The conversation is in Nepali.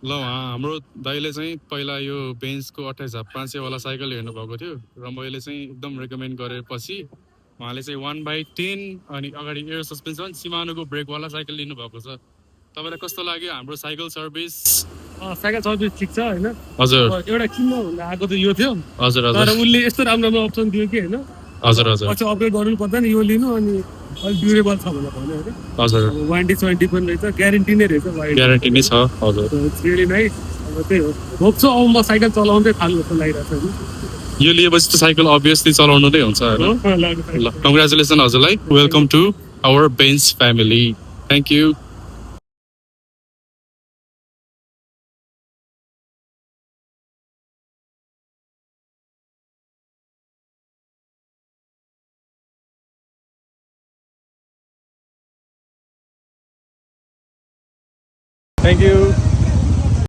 ल हाम्रो दाइले चाहिँ पहिला यो बेन्चको 28,500 वाला साइकल हेर्नु भएको थियो र मैले चाहिँ एकदम रेकमेन्ड गरेपछि उहाँले चाहिँ 1/10 अनि अगाडि एयर सस्पेन्सन सिमानोको ब्रेकवाला साइकल लिनुभएको छ। तपाईँलाई कस्तो लाग्यो हाम्रो साइकल सर्भिस? साइकल सर्भिस ठिक छ होइन। हजुर एउटा किन्न भन्दा आएको त यो थियो, हजुर तर हजुर उसले यस्तो राम्रो राम्रो अप्सन दियो कि होइन। हजुर हजुर पछि अपग्रेड गर्नु पर्दैन, यो लिनु अनि अलिक ड्युरेबल छ भनेर भन्यो अरे। हजुर वारेन्टी स्वारेन्टी पनि रहेछ, ग्यारेन्टी नै रहेछ, ग्यारेन्टी नै छ। हजुर रियली नाइस। अब त्यही हो, होप्छु अब म साइकल चलाउँदै थाल्नु जस्तो लागिरहेको छ होइन। यो लिएपछि त साइकल अभियसली चलाउनु नै हुन्छ होइन। ल कङ्ग्रेचुलेसन हजुरलाई, welcome to our bench family. Thank you. Thank you.